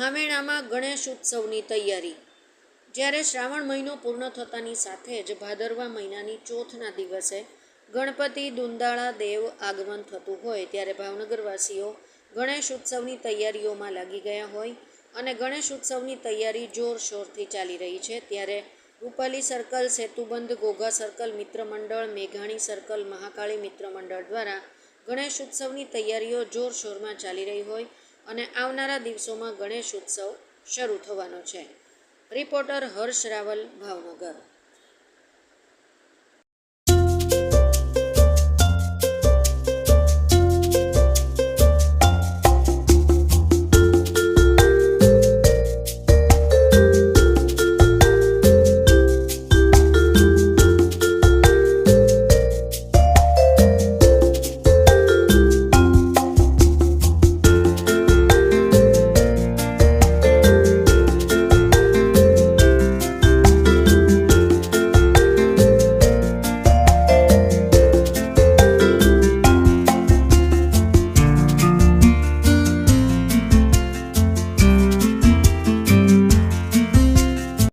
સામેણામાં ગણેશ ઉત્સવની તૈયારી। જ્યારે શ્રાવણ મહિનો પૂર્ણ થતાની સાથે જ ભાદરવા મહિનાની ચોથના દિવસે ગણપતિ દુંદાળા દેવ આગમન થતું હોય ત્યારે ભાવનગરવાસીઓ ગણેશ ઉત્સવની તૈયારીઓમાં લાગી ગયા હોય અને ગણેશ ઉત્સવની તૈયારી જોરશોરથી ચાલી રહી છે। ત્યારે રૂપાલી સર્કલ, સેતુબંધ, ઘોઘા સર્કલ મિત્ર મંડળ, મેઘાણી સર્કલ, મહાકાળી મિત્ર મંડળ દ્વારા ગણેશ ઉત્સવની તૈયારીઓ જોરશોરમાં ચાલી રહી હોય અને આવનારા દિવસોમાં ગણેશ ઉત્સવ શરૂ થવાનો છે। રિપોર્ટર હર્ષ રાવલ, ભાવનગર।